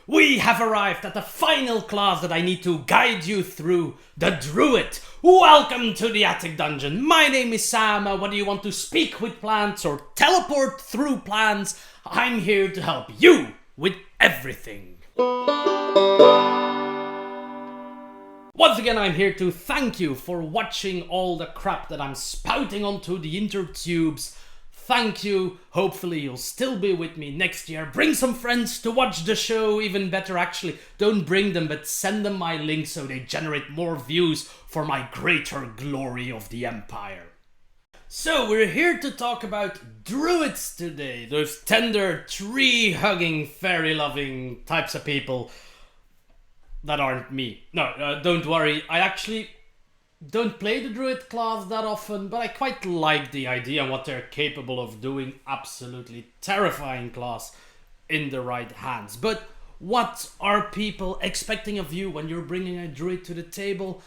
We have arrived at the final class that I need to guide you through, the Druid. Welcome to the Attic Dungeon. My name is Sam. Whether you want to speak with plants or teleport through plants, I'm here to help you with everything. Once again, I'm here to thank you for watching all the crap that I'm spouting onto the intertubes. Thank you. Hopefully you'll still be with me next year. Bring some friends to watch the show. Even better, actually, don't bring them, but send them my link so they generate more views for my greater glory of the Empire. So we're here to talk about Druids today. Those tender, tree-hugging, fairy-loving types of people that aren't me. No, don't worry. I actually don't play the Druid class that often, but I quite like the idea and what they're capable of doing. Absolutely terrifying class in the right hands. But what are people expecting of you when you're bringing a Druid to the table?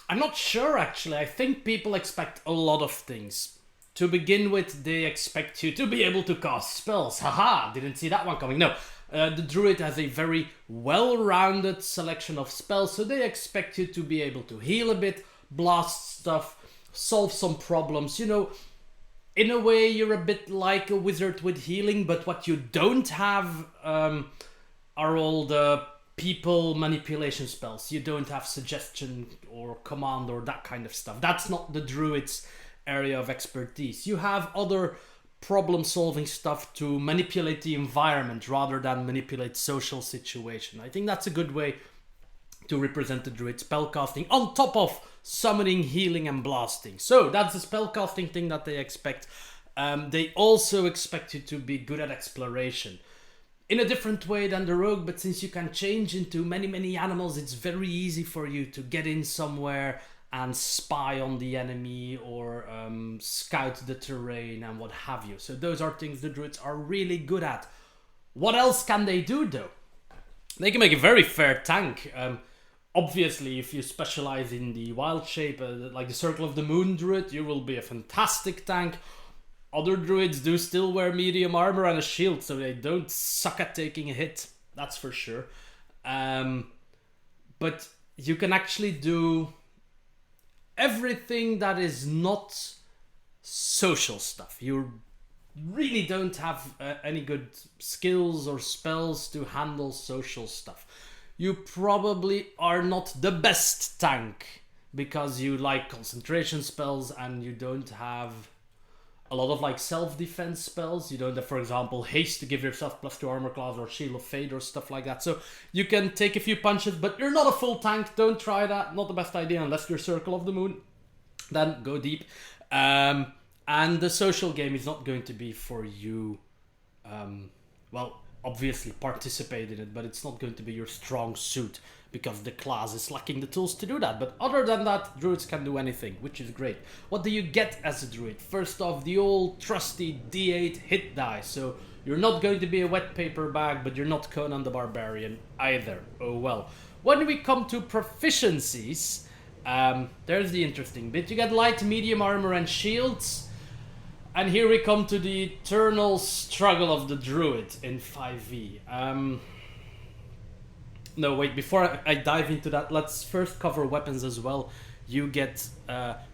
I'm not sure, actually. I think people expect a lot of things. To begin with, they expect you to be able to cast spells. Haha, didn't see that one coming. No. The Druid has a very well-rounded selection of spells, so they expect you to be able to heal a bit, blast stuff, solve some problems. You know, in a way, you're a bit like a wizard with healing, but what you don't have are all the people manipulation spells. You don't have suggestion or command or that kind of stuff. That's not the Druid's area of expertise. You have other problem-solving stuff to manipulate the environment rather than manipulate social situation. I think that's a good way to represent the Druid spellcasting on top of summoning, healing and blasting. So that's the spellcasting thing that they expect. They also expect you to be good at exploration. In a different way than the rogue, but since you can change into many animals, it's very easy for you to get in somewhere and spy on the enemy or scout the terrain and what have you. So those are things the Druids are really good at. What else can they do though? They can make a very fair tank. Obviously, if you specialize in the wild shape, like the Circle of the Moon Druid, you will be a fantastic tank. Other Druids do still wear medium armor and a shield, so they don't suck at taking a hit. That's for sure. But you can actually do everything that is not social stuff. You really don't have any good skills or spells to handle social stuff. You probably are not the best tank because you like concentration spells and you don't have a lot of like self-defense spells. You don't have, for example, haste to give yourself +2 armor class or shield of fate or stuff like that. So you can take a few punches, but you're not a full tank. Don't try that. Not the best idea unless you're Circle of the Moon. Then go deep. And the social game is not going to be for you. Well, obviously participate in it, but it's not going to be your strong suit because the class is lacking the tools to do that. But other than that, Druids can do anything, which is great. What do you get as a Druid? First off, the old trusty D8 hit die. So you're not going to be a wet paper bag, but you're not Conan the Barbarian either. Oh well. When we come to proficiencies, there's the interesting bit. You get light, medium armor and shields. And here we come to the eternal struggle of the Druid in 5e. No, wait, before I dive into that, let's first cover weapons as well. You get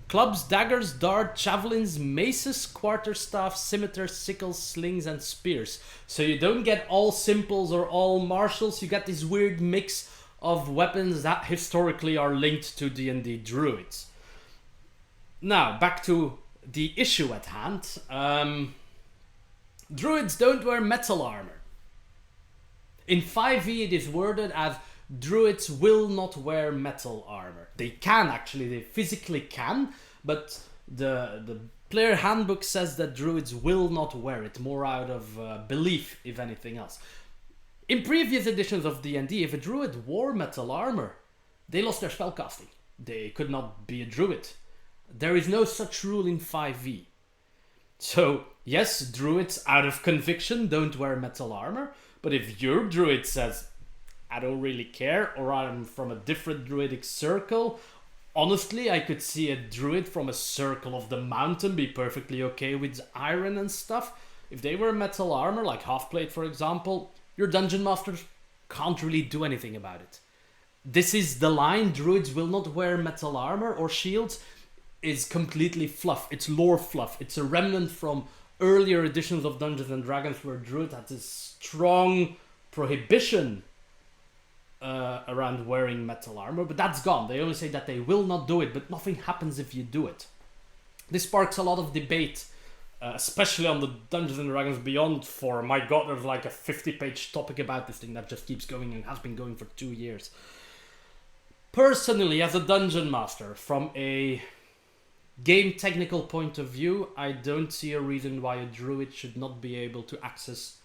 clubs, daggers, darts, javelins, maces, quarterstaffs, scimitars, sickles, slings, and spears. So you don't get all simples or all martials, you get this weird mix of weapons that historically are linked to D&D Druids. Now, back to the issue at hand. Druids don't wear metal armor. In 5e it is worded as Druids will not wear metal armor. They can actually, they physically can, but the player handbook says that Druids will not wear it, more out of belief if anything else. In previous editions of D&D, if a Druid wore metal armor, they lost their spellcasting. They could not be a Druid. There is no such rule in 5e. So, yes, Druids out of conviction don't wear metal armor, but if your Druid says, I don't really care, or I'm from a different Druidic circle, honestly, I could see a Druid from a Circle of the Mountain be perfectly okay with iron and stuff. If they wear metal armor, like Halfplate for example, your Dungeon Master can't really do anything about it. This is the line. Druids will not wear metal armor or shields. Is completely fluff. It's lore fluff. It's a remnant from earlier editions of Dungeons and Dragons where Druid had this strong prohibition around wearing metal armor, but that's gone. They only say that they will not do it, but nothing happens if you do it. This sparks a lot of debate, especially on the Dungeons and Dragons Beyond forum. My god, there's like a 50-page topic about this thing that just keeps going and has been going for 2 years. Personally, as a dungeon master, from a game technical point of view, I don't see a reason why a druid should not be able to access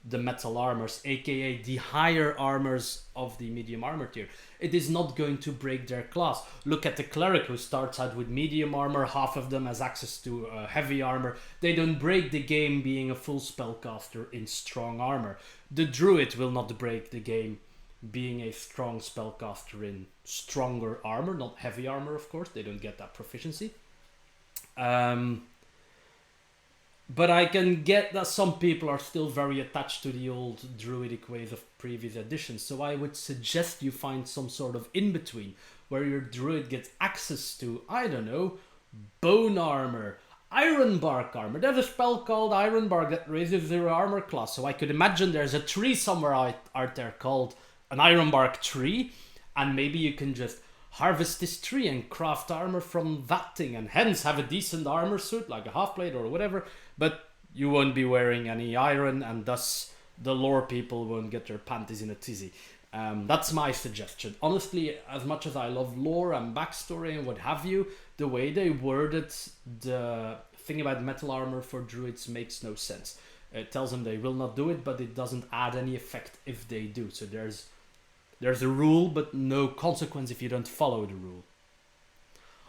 the metal armors, aka the higher armors of the medium armor tier. It is not going to break their class. Look at the cleric who starts out with medium armor, half of them has access to heavy armor. They don't break the game being a full spellcaster in strong armor. The druid will not break the game being a strong spellcaster in stronger armor, not heavy armor of course, they don't get that proficiency. But I can get that some people are still very attached to the old druidic ways of previous editions, so I would suggest you find some sort of in-between where your druid gets access to, I don't know, bone armor, ironbark armor. There's a spell called Ironbark that raises their armor class, so I could imagine there's a tree somewhere out there called an Ironbark tree, and maybe you can just harvest this tree and craft armor from that thing, and hence have a decent armor suit like a half-plate or whatever, but you won't be wearing any iron, and thus the lore people won't get their panties in a tizzy. That's my suggestion. Honestly, as much as I love lore and backstory and what have you, the way they worded the thing about metal armor for druids makes no sense. It tells them they will not do it, but it doesn't add any effect if they do. So there's a rule, but no consequence if you don't follow the rule.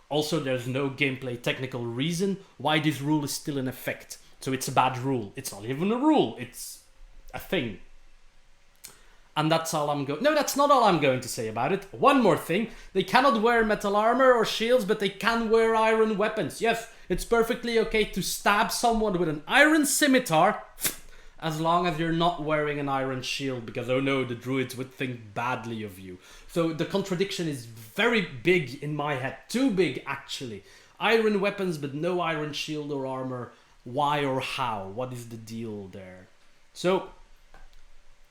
Also, there's no gameplay technical reason why this rule is still in effect. So it's a bad rule. It's not even a rule. It's a thing. And that's all I'm going... No, that's not all I'm going to say about it. One more thing. They cannot wear metal armor or shields, but they can wear iron weapons. Yes, it's perfectly okay to stab someone with an iron scimitar, as long as you're not wearing an iron shield, because oh no, the druids would think badly of you. So the contradiction is very big in my head. Too big, actually. Iron weapons, but no iron shield or armor. Why or how? What is the deal there? So,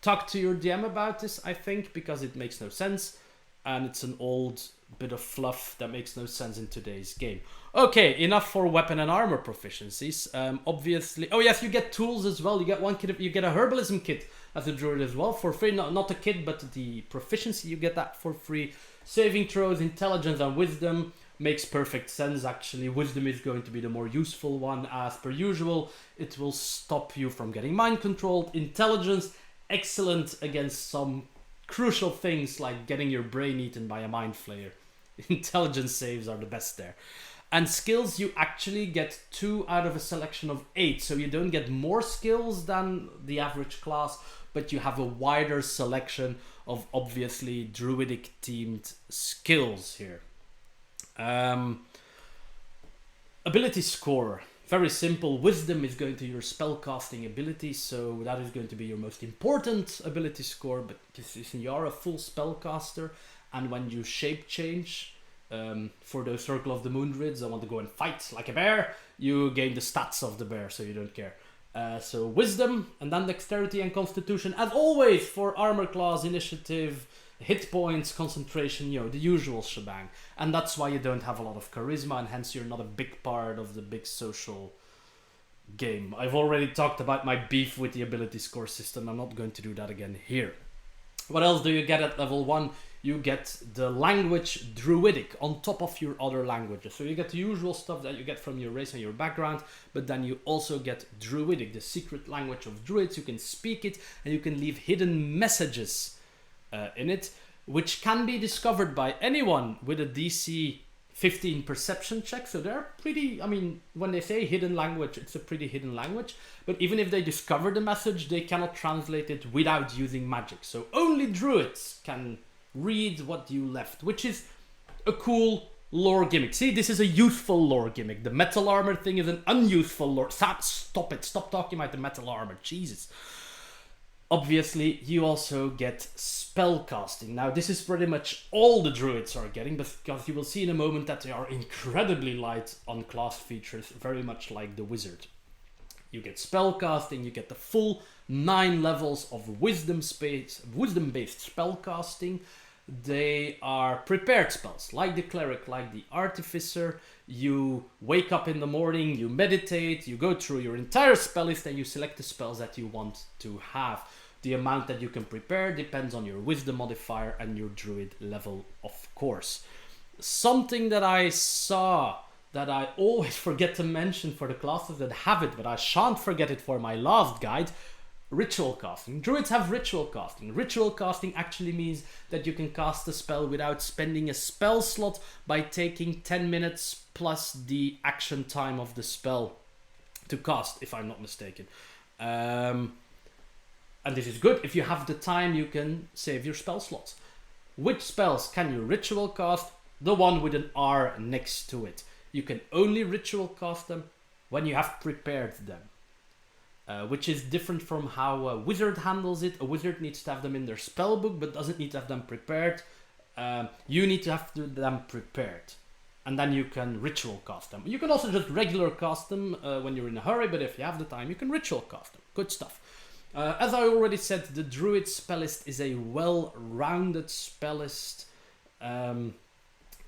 talk to your DM about this, I think, because it makes no sense. And it's an old bit of fluff that makes no sense in today's game. Okay, enough for weapon and armor proficiencies. Obviously, oh yes, you get tools as well. You get one kit, you get a herbalism kit as a druid as well for free. Not the kit, but the proficiency, you get that for free. Saving throws, intelligence, and wisdom makes perfect sense. Actually, wisdom is going to be the more useful one as per usual. It will stop you from getting mind controlled. Intelligence, excellent against some crucial things like getting your brain eaten by a mind flayer. Intelligence saves are the best there. And skills, you actually get 2 out of a selection of 8. So you don't get more skills than the average class, but you have a wider selection of obviously druidic themed skills here. Ability score. Very simple. Wisdom is going to your spellcasting ability, so that is going to be your most important ability score, but you are a full spellcaster, and when you shape change, for the Circle of the Moon Druids, I want to go and fight like a bear, you gain the stats of the bear, so you don't care. So wisdom, and then dexterity and constitution, as always for armor class, initiative, hit points, concentration, you know, the usual shebang. And that's why you don't have a lot of charisma, and hence you're not a big part of the big social game. I've already talked about my beef with the ability score system. I'm not going to do that again here. What else do you get at level 1? You get the language Druidic on top of your other languages. So you get the usual stuff that you get from your race and your background, but then you also get Druidic, the secret language of Druids. You can speak it, and you can leave hidden messages in it, which can be discovered by anyone with a DC 15 perception check. So they're pretty, I mean, when they say hidden language, it's a pretty hidden language. But even if they discover the message, they cannot translate it without using magic. So only druids can read what you left, which is a cool lore gimmick. See, this is a useful lore gimmick. The metal armor thing is an unuseful lore. Stop it. Stop talking about the metal armor. Jesus. Obviously, you also get spellcasting. Now, this is pretty much all the druids are getting, because you will see in a moment that they are incredibly light on class features, very much like the wizard. You get spellcasting, you get the full 9 levels of wisdom-based spellcasting. They are prepared spells, like the cleric, like the artificer. You wake up in the morning, you meditate, you go through your entire spell list and you select the spells that you want to have. The amount that you can prepare depends on your wisdom modifier and your druid level, of course. Something that I saw that I always forget to mention for the classes that have it, but I shan't forget it for my last guide: ritual casting. Druids have ritual casting. Ritual casting actually means that you can cast a spell without spending a spell slot by taking 10 minutes plus the action time of the spell to cast, if I'm not mistaken. And this is good. If you have the time, you can save your spell slots. Which spells can you ritual cast? The one with an R next to it. You can only ritual cast them when you have prepared them. Which is different from how a wizard handles it. A wizard needs to have them in their spell book, but doesn't need to have them prepared. You need to have them prepared, and then you can ritual cast them. You can also just regular cast them when you're in a hurry, but if you have the time, you can ritual cast them. Good stuff. As I already said, the Druid spellist is a well-rounded spellist.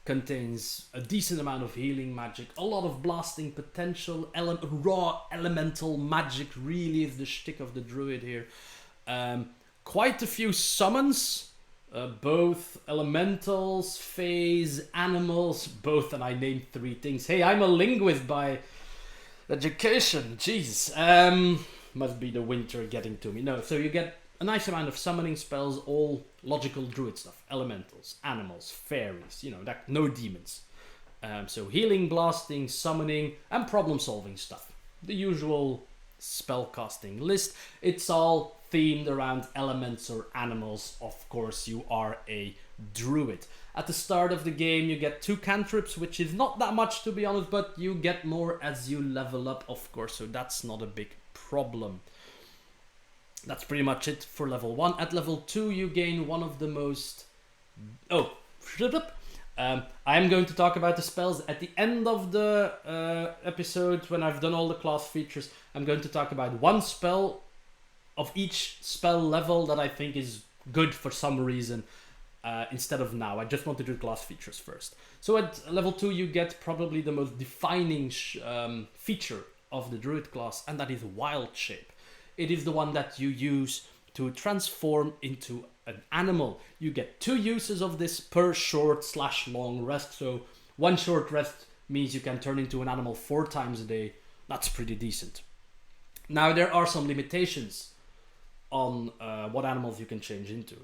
Contains a decent amount of healing magic, a lot of blasting potential, raw elemental magic really is the shtick of the Druid here. Quite a few summons, both elementals, fays, animals, both, and I named 3 things. Hey, I'm a linguist by education, jeez. Must be the winter getting to me. No, so you get a nice amount of summoning spells, all logical druid stuff. Elementals, animals, fairies, you know, that, no demons. So healing, blasting, summoning, and problem solving stuff. The usual spellcasting list. It's all themed around elements or animals. Of course, you are a druid. At the start of the game, you get 2 cantrips, which is not that much to be honest, but you get more as you level up, of course, so that's not a big problem. That's pretty much it for level 1. At level 2, you gain one of the most... Oh, I am going to talk about the spells at the end of the episode when I've done all the class features. I'm going to talk about one spell of each spell level that I think is good for some reason instead of now. I just want to do class features first. So at level 2, you get probably the most defining feature of the Druid class, and that is Wild Shape. It is the one that you use to transform into an animal. You get 2 uses of this per short/long rest. So 1 short rest means you can turn into an animal 4 times a day. That's pretty decent. Now there are some limitations on what animals you can change into.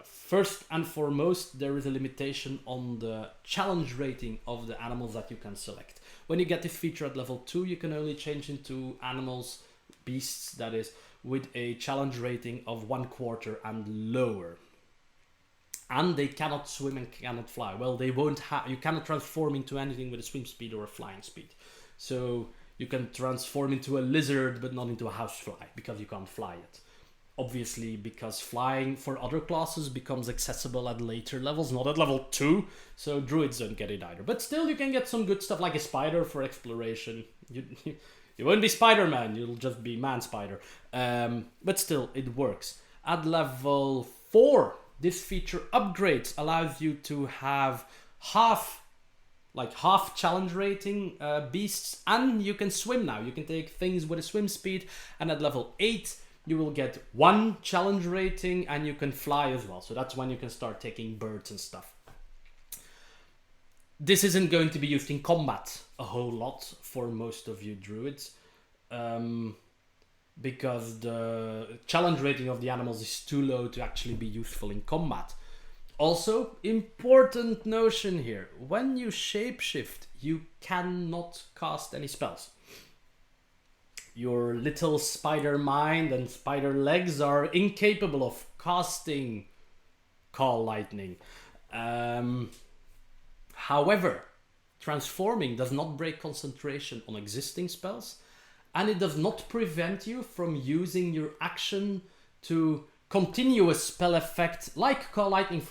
First and foremost, there is a limitation on the challenge rating of the animals that you can select. When you get this feature at level 2, you can only change into animals, beasts that is, with a challenge rating of 1/4 and lower. And they cannot swim and cannot fly. Well, they won't have, you cannot transform into anything with a swim speed or a flying speed. So you can transform into a lizard but not into a housefly because you can't fly it. Obviously, because flying for other classes becomes accessible at later levels, not at level 2, so druids don't get it either. But still, you can get some good stuff like a spider for exploration. You won't be Spider-Man, you'll just be Man-Spider. But still, it works. At level 4, this feature upgrades allows you to have half challenge rating beasts, and you can swim now. You can take things with a swim speed, and at level 8, you will get 1 challenge rating and you can fly as well. So that's when you can start taking birds and stuff. This isn't going to be used in combat a whole lot for most of you druids. Because the challenge rating of the animals is too low to actually be useful in combat. Also, important notion here. When you shapeshift, you cannot cast any spells. Your little spider mind and spider legs are incapable of casting Call Lightning. However, transforming does not break concentration on existing spells, and it does not prevent you from using your action to continue a spell effect like Call Lightning.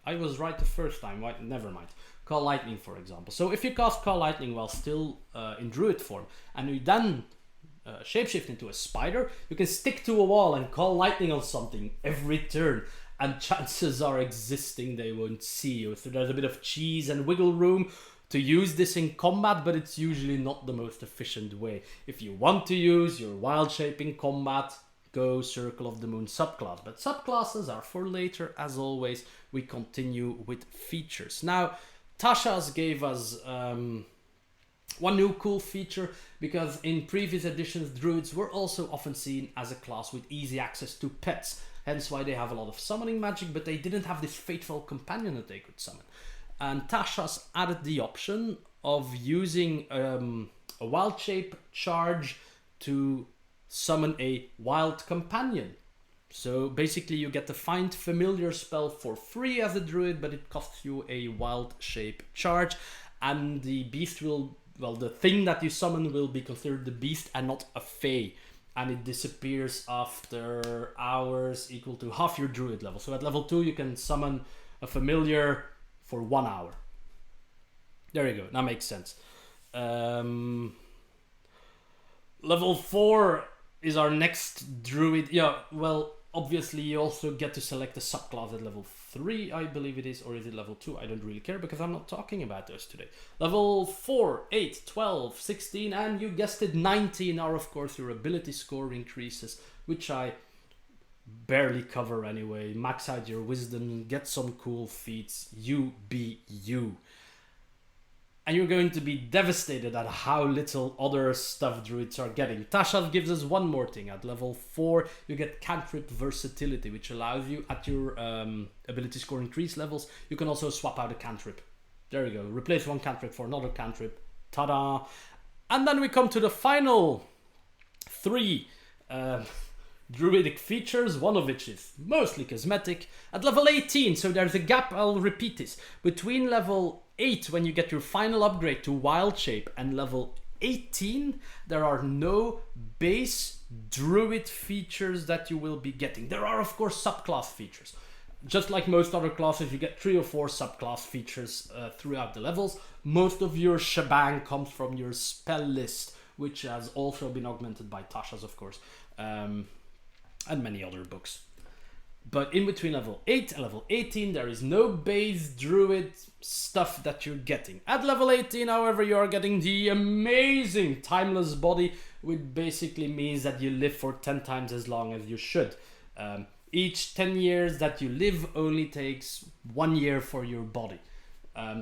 I was right the first time. Right, never mind. Call Lightning, for example. So if you cast Call Lightning while still in Druid form, and you then shapeshift into a spider, you can stick to a wall and Call Lightning on something every turn, and chances are existing they won't see you. So there's a bit of cheese and wiggle room to use this in combat, but it's usually not the most efficient way. If you want to use your wild shape in combat, go Circle of the Moon subclass. But subclasses are for later. As always, we continue with features. Now, Tasha's gave us one new cool feature, because in previous editions, Druids were also often seen as a class with easy access to pets. Hence why they have a lot of summoning magic, but they didn't have this faithful companion that they could summon. And Tasha's added the option of using a wild shape charge to summon a wild companion. So basically you get the Find Familiar spell for free as a druid, but it costs you a wild shape charge, and the beast will, well, the thing that you summon will be considered the beast and not a fae, and it disappears after hours equal to half your druid level. So at level 2 you can summon a familiar for 1 hour. There you go, that makes sense. Level 4 is our next druid. Yeah, well, obviously you also get to select a subclass at level 3, I believe it is, or is it level 2? I don't really care because I'm not talking about those today. Level 4, 8, 12, 16, and you guessed it, 19 are of course your ability score increases, which I barely cover anyway. Max out your wisdom, get some cool feats, you be you. And you're going to be devastated at how little other stuff druids are getting. Tasha gives us one more thing. At level 4, you get cantrip versatility, which allows you, at your ability score increase levels, you can also swap out a cantrip. There you go. Replace one cantrip for another cantrip. Ta-da! And then we come to the final 3 druidic features, one of which is mostly cosmetic. At level 18, so there's a gap, I'll repeat this, between level 8 when you get your final upgrade to wild shape and level 18 there are no base druid features that you will be getting. There are of course subclass features. Just like most other classes, you get 3 or 4 subclass features throughout the levels. Most of your shebang comes from your spell list, which has also been augmented by Tasha's of course, and many other books. But in between level 8 and level 18, there is no base druid stuff that you're getting. At level 18, however, you are getting the amazing timeless body, which basically means that you live for 10 times as long as you should. Each 10 years that you live only takes 1 year for your body.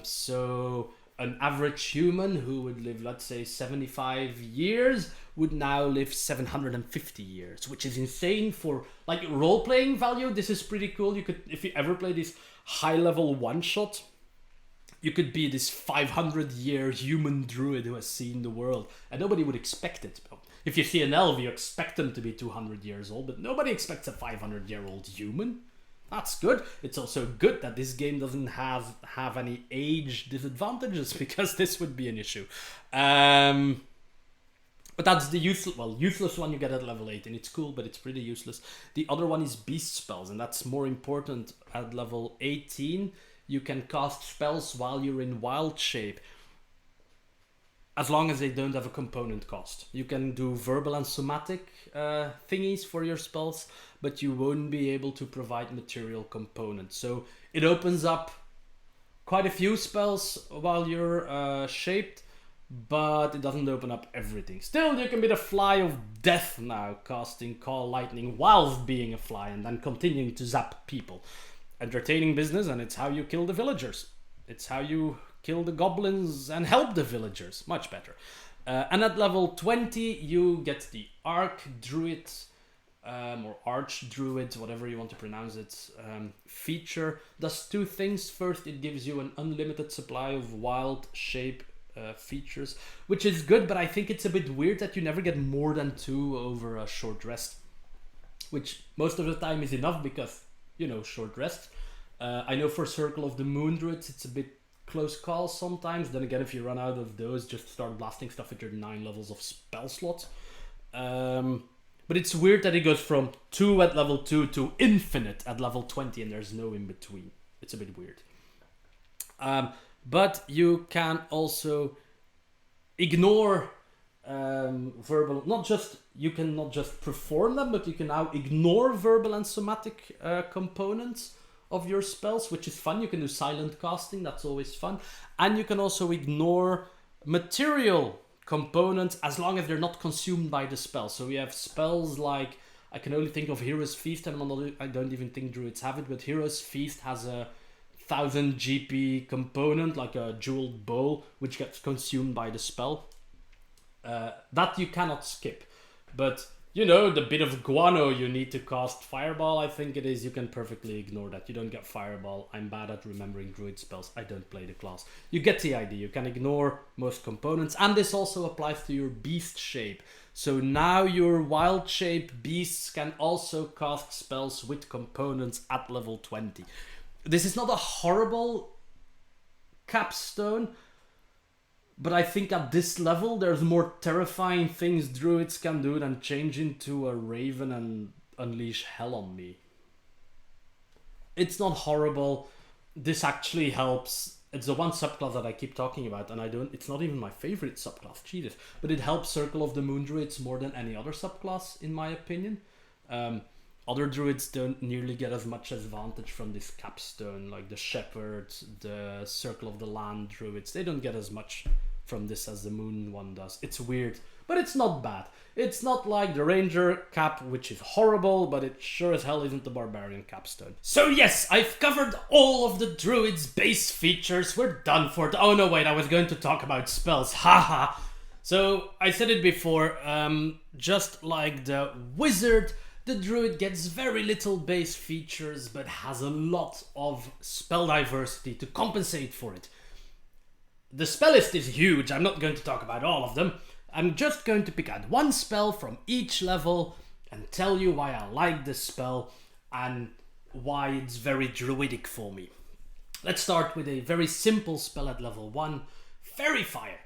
So an average human who would live, let's say, 75 years would now live 750 years, which is insane for like role-playing value. This is pretty cool. You could, if you ever play this high-level one-shot, you could be this 500-year human druid who has seen the world, and nobody would expect it. If you see an elf, you expect them to be 200 years old, but nobody expects a 500-year-old human. That's good. It's also good that this game doesn't have any age disadvantages, because this would be an issue. But that's the useless one you get at level 8, and it's cool, but it's pretty useless. The other one is beast spells, and that's more important. At level 18, you can cast spells while you're in wild shape, as long as they don't have a component cost. You can do verbal and somatic thingies for your spells, but you won't be able to provide material components. So it opens up quite a few spells while you're shaped, but it doesn't open up everything. Still, you can be the Fly of Death now, casting Call Lightning whilst being a fly and then continuing to zap people. Entertaining business, and it's how you kill the villagers. It's how you kill the goblins and help the villagers. Much better. And at level 20, you get the Arch Druid, or Arch Druid, whatever you want to pronounce it, feature. Does 2 things. First, it gives you an unlimited supply of wild shape features, which is good, but I think it's a bit weird that you never get more than 2 over a short rest, which most of the time is enough because, you know, short rest. I know for Circle of the Moon Druids it's a bit close call sometimes. Then again, if you run out of those, just start blasting stuff at your 9 levels of spell slots. But it's weird that it goes from 2 at level 2 to infinite at level 20 and there's no in between. It's a bit weird. But you can also ignore verbal, you can not just perform them, but you can now ignore verbal and somatic components of your spells, which is fun. You can do silent casting, that's always fun. And you can also ignore material components as long as they're not consumed by the spell. So we have spells like, I can only think of Hero's Feast, and I don't even think Druids have it, but Hero's Feast has a 1000 GP component, like a jeweled bowl, which gets consumed by the spell. That you cannot skip. But, you know, the bit of guano you need to cast Fireball, I think it is, you can perfectly ignore that. You don't get Fireball. I'm bad at remembering Druid spells. I don't play the class. You get the idea. You can ignore most components. And this also applies to your beast shape. So now your wild shape beasts can also cast spells with components at level 20. This is not a horrible capstone, but I think at this level there's more terrifying things Druids can do than change into a raven and unleash hell on me. It's not horrible. This actually helps. It's the one subclass that I keep talking about, and it's not even my favorite subclass, Jesus. But it helps Circle of the Moon Druids more than any other subclass, in my opinion. Other Druids don't nearly get as much advantage from this capstone, like the Shepherds, the Circle of the Land Druids. They don't get as much from this as the Moon one does. It's weird, but it's not bad. It's not like the Ranger cap, which is horrible, but it sure as hell isn't the Barbarian capstone. So yes, I've covered all of the Druid's base features. We're done for oh no, wait, I was going to talk about spells. Haha. So I said it before, just like the Wizard, the Druid gets very little base features, but has a lot of spell diversity to compensate for it. The spell list is huge. I'm not going to talk about all of them. I'm just going to pick out one spell from each level and tell you why I like this spell and why it's very Druidic for me. Let's start with a very simple spell at level 1, Fairy Fire.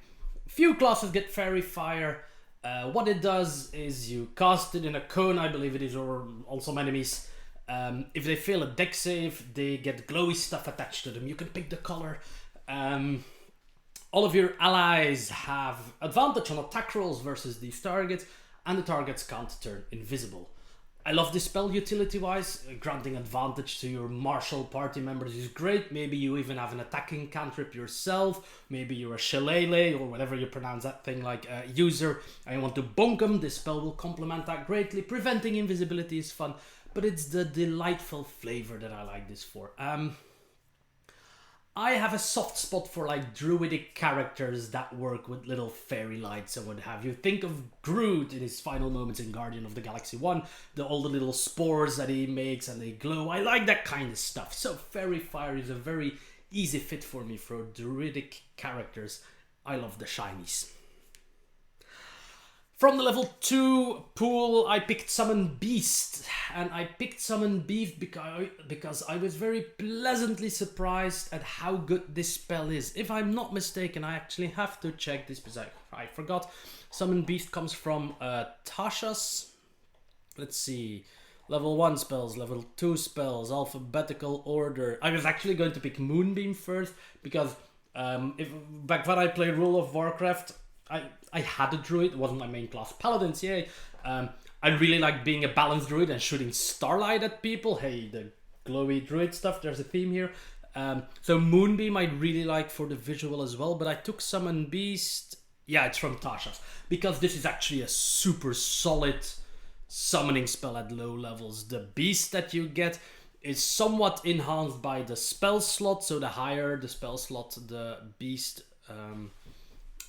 Few classes get Fairy Fire. What it does is you cast it in a cone, I believe it is, or on some enemies. If they fail a dex save, they get glowy stuff attached to them. You can pick the color. All of your allies have advantage on attack rolls versus these targets, and the targets can't turn invisible. I love this spell utility-wise. Granting advantage to your martial party members is great. Maybe you even have an attacking cantrip yourself. Maybe you're a shillelagh, or whatever you pronounce that thing, like a user. I want to bonk them. This spell will complement that greatly. Preventing invisibility is fun, but it's the delightful flavor that I like this for. I have a soft spot for like druidic characters that work with little fairy lights and what have you. Think of Groot in his final moments in Guardian of the Galaxy 1. All the little spores that he makes and they glow. I like that kind of stuff. So Fairy Fire is a very easy fit for me for druidic characters. I love the shinies. From the level 2 pool, I picked Summon Beast, and I picked Summon Beast because I was very pleasantly surprised at how good this spell is. If I'm not mistaken, I actually have to check this because I forgot. Summon Beast comes from Tasha's. Let's see. Level 1 spells, level 2 spells, alphabetical order. I was actually going to pick Moonbeam first because back when I played World of Warcraft, I had a druid. It wasn't my main class. Paladins, yay. I really like being a balanced druid and shooting starlight at people. Hey, the glowy druid stuff, there's a theme here. So Moonbeam I really like for the visual as well, but I took Summon Beast. Yeah, it's from Tasha's, because this is actually a super solid summoning spell at low levels. The beast that you get is somewhat enhanced by the spell slot, so the higher the spell slot, the beast...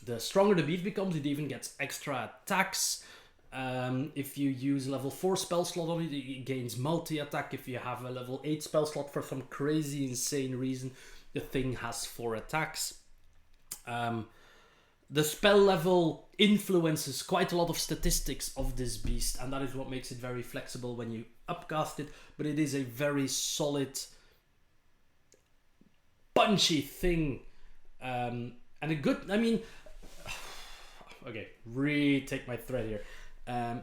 the stronger the beast becomes. It even gets extra attacks. If you use level 4 spell slot on it, it gains multi-attack. If you have a level 8 spell slot for some crazy, insane reason, the thing has 4 attacks. The spell level influences quite a lot of statistics of this beast, and that is what makes it very flexible when you upcast it, but it is a very solid, punchy thing. And a good, I mean... Okay, retake my thread here.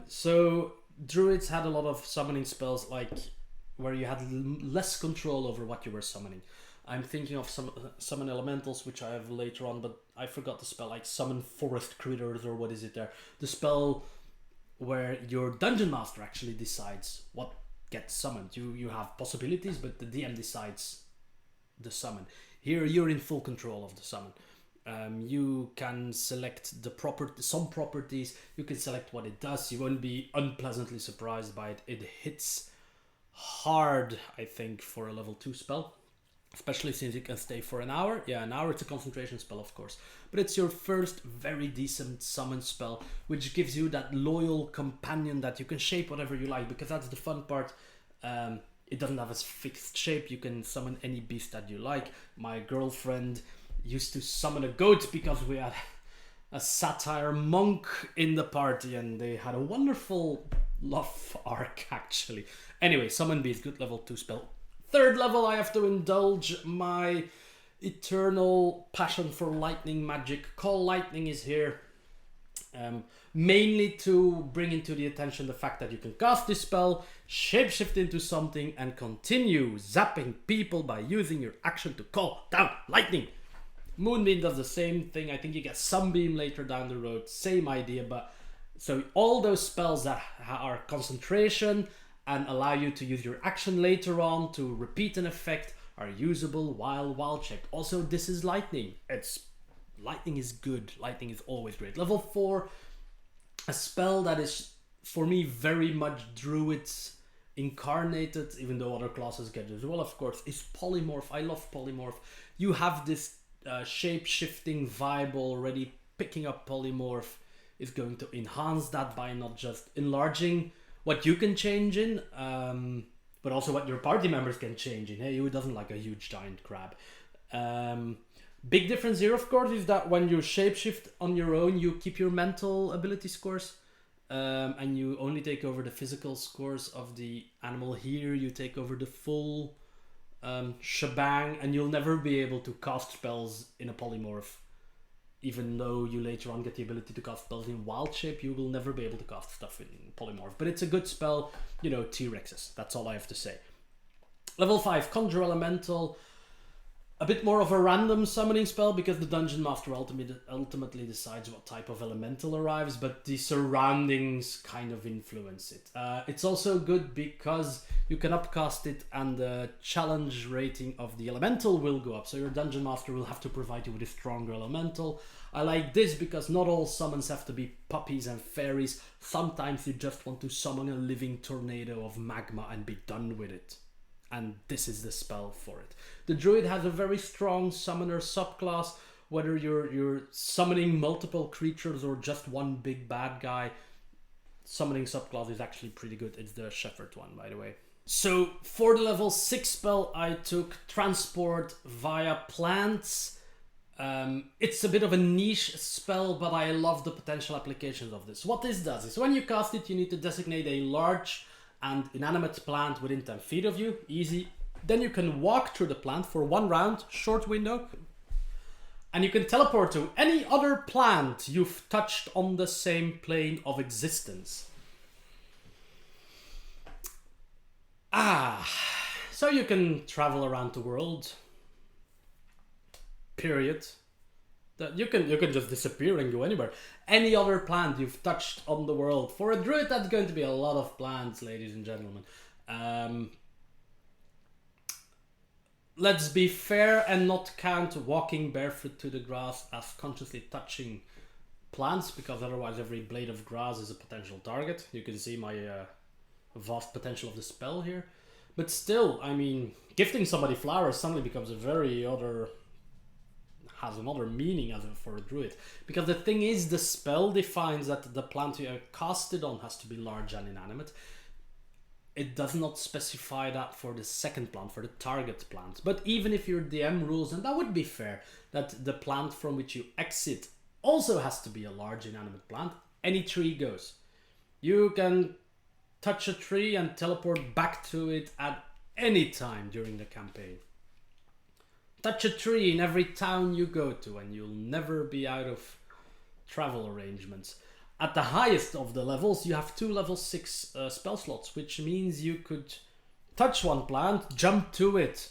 So Druids had a lot of summoning spells like where you had less control over what you were summoning. I'm thinking of some summon elementals, which I have later on, but I forgot the spell, like summon forest critters, or what is it there? The spell where your dungeon master actually decides what gets summoned. You have possibilities, but the DM decides the summon. Here you're in full control of the summon. You can select some properties. You can select what it does. You won't be unpleasantly surprised by it. It hits hard, I think, for a level 2 spell. Especially since it can stay for an hour. Yeah, an hour, it's a concentration spell, of course. But it's your first very decent summon spell, which gives you that loyal companion that you can shape whatever you like, because that's the fun part. It doesn't have a fixed shape. You can summon any beast that you like. My girlfriend used to summon a goat because we had a satyr monk in the party, and they had a wonderful love arc, actually. Anyway, summon beast, good level 2 spell. Third level, I have to indulge my eternal passion for lightning magic. Call Lightning is here mainly to bring into the attention the fact that you can cast this spell, shapeshift into something, and continue zapping people by using your action to call down lightning. Moonbeam does the same thing. I think you get Sunbeam later down the road. Same idea, but so all those spells that are concentration and allow you to use your action later on to repeat an effect are usable while wild shaped. Also, this is lightning. Lightning is good. Lightning is always great. Level 4, a spell that is for me very much Druids incarnated, even though other classes get it as well, of course, is Polymorph. I love Polymorph. You have this shape-shifting vibe already. Picking up Polymorph is going to enhance that by not just enlarging what you can change in, but also what your party members can change in. Hey, who doesn't like a huge giant crab? Big difference here, of course, is that when you shapeshift on your own, you keep your mental ability scores, and you only take over the physical scores of the animal. Here, you take over the full shebang, and you'll never be able to cast spells in a polymorph. Even though you later on get the ability to cast spells in wild shape, you will never be able to cast stuff in polymorph. But it's a good spell, you know, T-Rexes. That's all I have to say. Level 5, Conjure Elemental. A bit more of a random summoning spell because the Dungeon Master ultimately decides what type of elemental arrives, but the surroundings kind of influence it. It's also good because you can upcast it and the challenge rating of the elemental will go up. So your Dungeon Master will have to provide you with a stronger elemental. I like this because not all summons have to be puppies and fairies. Sometimes you just want to summon a living tornado of magma and be done with it. And this is the spell for it. The Druid has a very strong summoner subclass, whether you're summoning multiple creatures or just one big bad guy. Summoning subclass is actually pretty good. It's the Shepherd one, by the way. So for the level 6 spell, I took Transport via Plants. It's a bit of a niche spell, but I love the potential applications of this. What this does is when you cast it, you need to designate a large and inanimate plant within 10 feet of you. Easy. Then you can walk through the plant for 1 round, short window, and you can teleport to any other plant you've touched on the same plane of existence. So you can travel around the world. Period. You can just disappear and go anywhere. Any other plant you've touched on the world. For a druid, that's going to be a lot of plants, ladies and gentlemen. Let's be fair and not count walking barefoot to the grass as consciously touching plants, because otherwise every blade of grass is a potential target. You can see my vast potential of the spell here. But still, I mean, gifting somebody flowers suddenly becomes a very has another meaning as for a druid, because the thing is, the spell defines that the plant you cast it on has to be large and inanimate. It does not specify that for the second plant, for the target plant. But even if your DM rules, and that would be fair, that the plant from which you exit also has to be a large inanimate plant, any tree goes. You can touch a tree and teleport back to it at any time during the campaign. Touch a tree in every town you go to and you'll never be out of travel arrangements. At the highest of the levels, you have 2 level 6 spell slots, which means you could touch one plant, jump to it,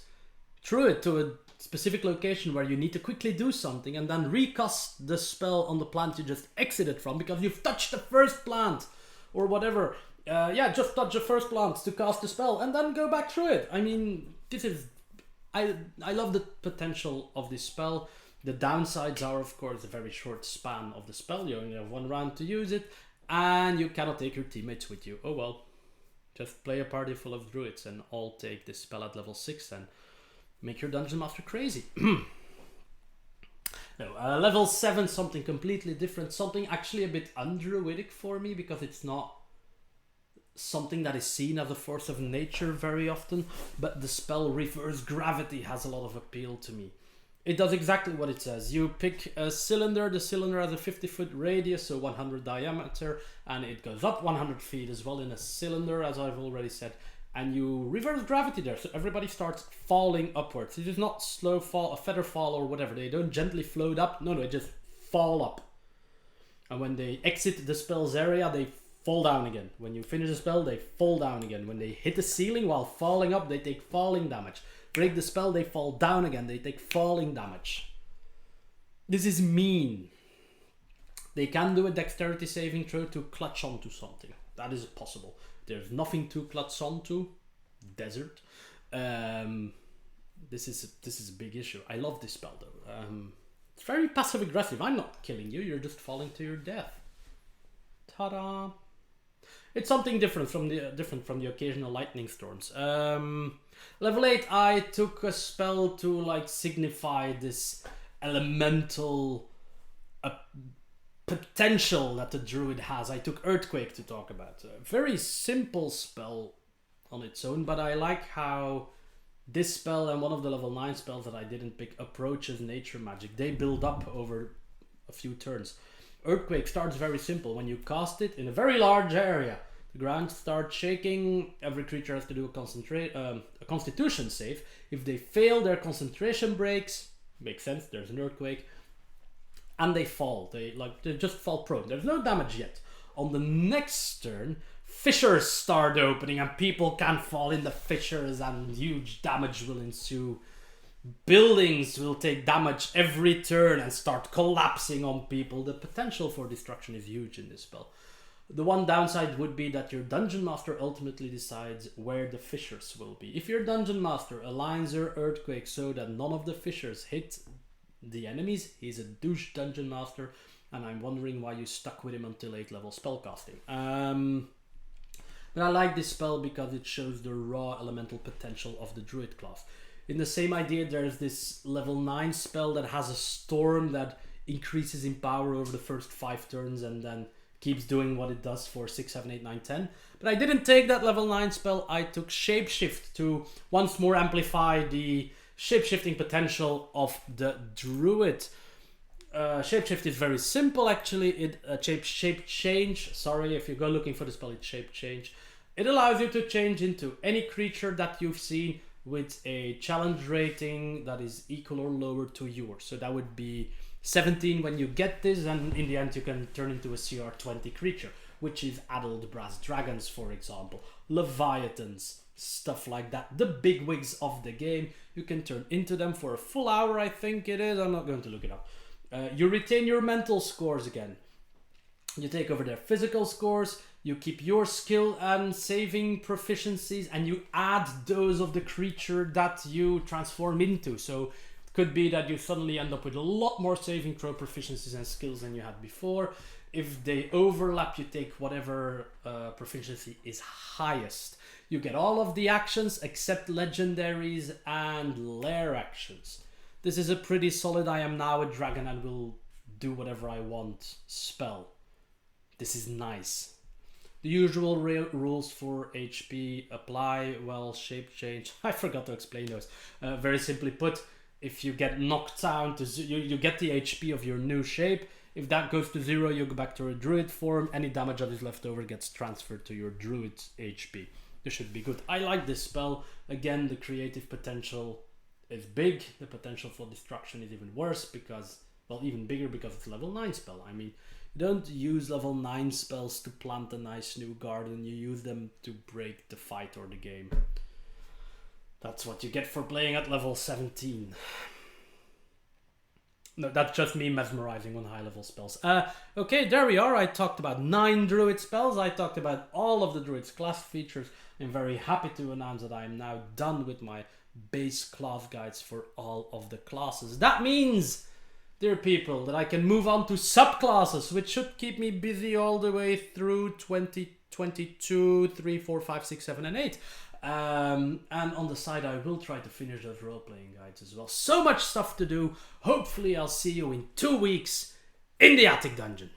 through it to a specific location where you need to quickly do something, and then recast the spell on the plant you just exited from because you've touched the first plant or whatever. Just touch the first plant to cast the spell and then go back through it. I mean, this is... I love the potential of this spell. The downsides are, of course, a very short span of the spell. You only have 1 round to use it, and you cannot take your teammates with you. Oh well. Just play a party full of druids and all take this spell at level 6 and make your dungeon master crazy. No, level 7, something completely different. Something actually a bit undruidic for me, because it's not something that is seen as a force of nature very often, but the spell Reverse Gravity has a lot of appeal to me. It does exactly what it says. You pick a cylinder, the cylinder has a 50-foot radius, so 100 diameter, and it goes up 100 feet as well in a cylinder, as I've already said, and you reverse gravity there, so everybody starts falling upwards. It is not slow fall, a feather fall or whatever. They don't gently float up, no, they just fall up. And when they exit the spell's area, they fall down again. When you finish the spell, they fall down again. When they hit the ceiling while falling up, they take falling damage. Break the spell, they fall down again. They take falling damage. This is mean. They can do a dexterity saving throw to clutch onto something. That is possible. There's nothing to clutch onto. Desert. This is a big issue. I love this spell though. It's very passive aggressive. I'm not killing you. You're just falling to your death. Ta-da! It's something different from the occasional lightning storms. Level 8, I took a spell to like signify this elemental potential that the druid has. I took Earthquake to talk about. A very simple spell on its own, but I like how this spell and one of the level 9 spells that I didn't pick approaches nature magic. They build up over a few turns. Earthquake starts very simple. When you cast it in a very large area, the ground starts shaking. Every creature has to do a constitution save. If they fail, their concentration breaks. Makes sense, there's an earthquake. And they fall. They just fall prone. There's no damage yet. On the next turn, fissures start opening and people can fall in the fissures and huge damage will ensue. Buildings will take damage every turn and start collapsing on people. The potential for destruction is huge in this spell. The one downside would be that your dungeon master ultimately decides where the fissures will be. If your dungeon master aligns your earthquake so that none of the fissures hit the enemies, he's a douche dungeon master, and I'm wondering why you stuck with him until 8th level spellcasting. But I like this spell because it shows the raw elemental potential of the druid class. In the same idea, there's this level 9 spell that has a storm that increases in power over the first 5 turns and then keeps doing what it does for 6, 7, 8, 9, 10. But I didn't take that level 9 spell. I took Shapeshift to once more amplify the shapeshifting potential of the druid. Shapeshift is very simple actually. Shape change. Sorry, if you go looking for the spell, it's shape change. It allows you to change into any creature that you've seen with a challenge rating that is equal or lower to yours. So that would be 17 when you get this, and in the end you can turn into a CR 20 creature, which is adult brass dragons, for example, leviathans, stuff like that. The bigwigs of the game, you can turn into them for a full hour, I think it is. I'm not going to look it up. You retain your mental scores again. You take over their physical scores, you keep your skill and saving proficiencies, and you add those of the creature that you transform into. So it could be that you suddenly end up with a lot more saving throw proficiencies and skills than you had before. If they overlap, you take whatever proficiency is highest. You get all of the actions except legendaries and lair actions. This is a pretty solid I am now a dragon and will do whatever I want spell. This is nice. The usual rules for HP apply. Well, shape change. I forgot to explain those. Very simply put, if you get knocked down to you get the HP of your new shape. If that goes to 0, you go back to a druid form. Any damage that is left over gets transferred to your druid HP. This should be good. I like this spell. Again, the creative potential is big. The potential for destruction is even worse because, well, even bigger because it's a level 9 spell. I mean, You don't use level 9 spells to plant a nice new garden, you use them to break the fight or the game. That's what you get for playing at level 17. No, that's just me mesmerizing on high level spells. Okay, there we are. I talked about 9 Druid spells. I talked about all of the Druid's class features. I'm very happy to announce that I am now done with my base class guides for all of the classes. That means, dear people, that I can move on to subclasses, which should keep me busy all the way through 2022, 3, 4, 5, 6, 7, and 8. And on the side I will try to finish those role-playing guides as well. So much stuff to do. Hopefully I'll see you in 2 weeks in the Attic Dungeon.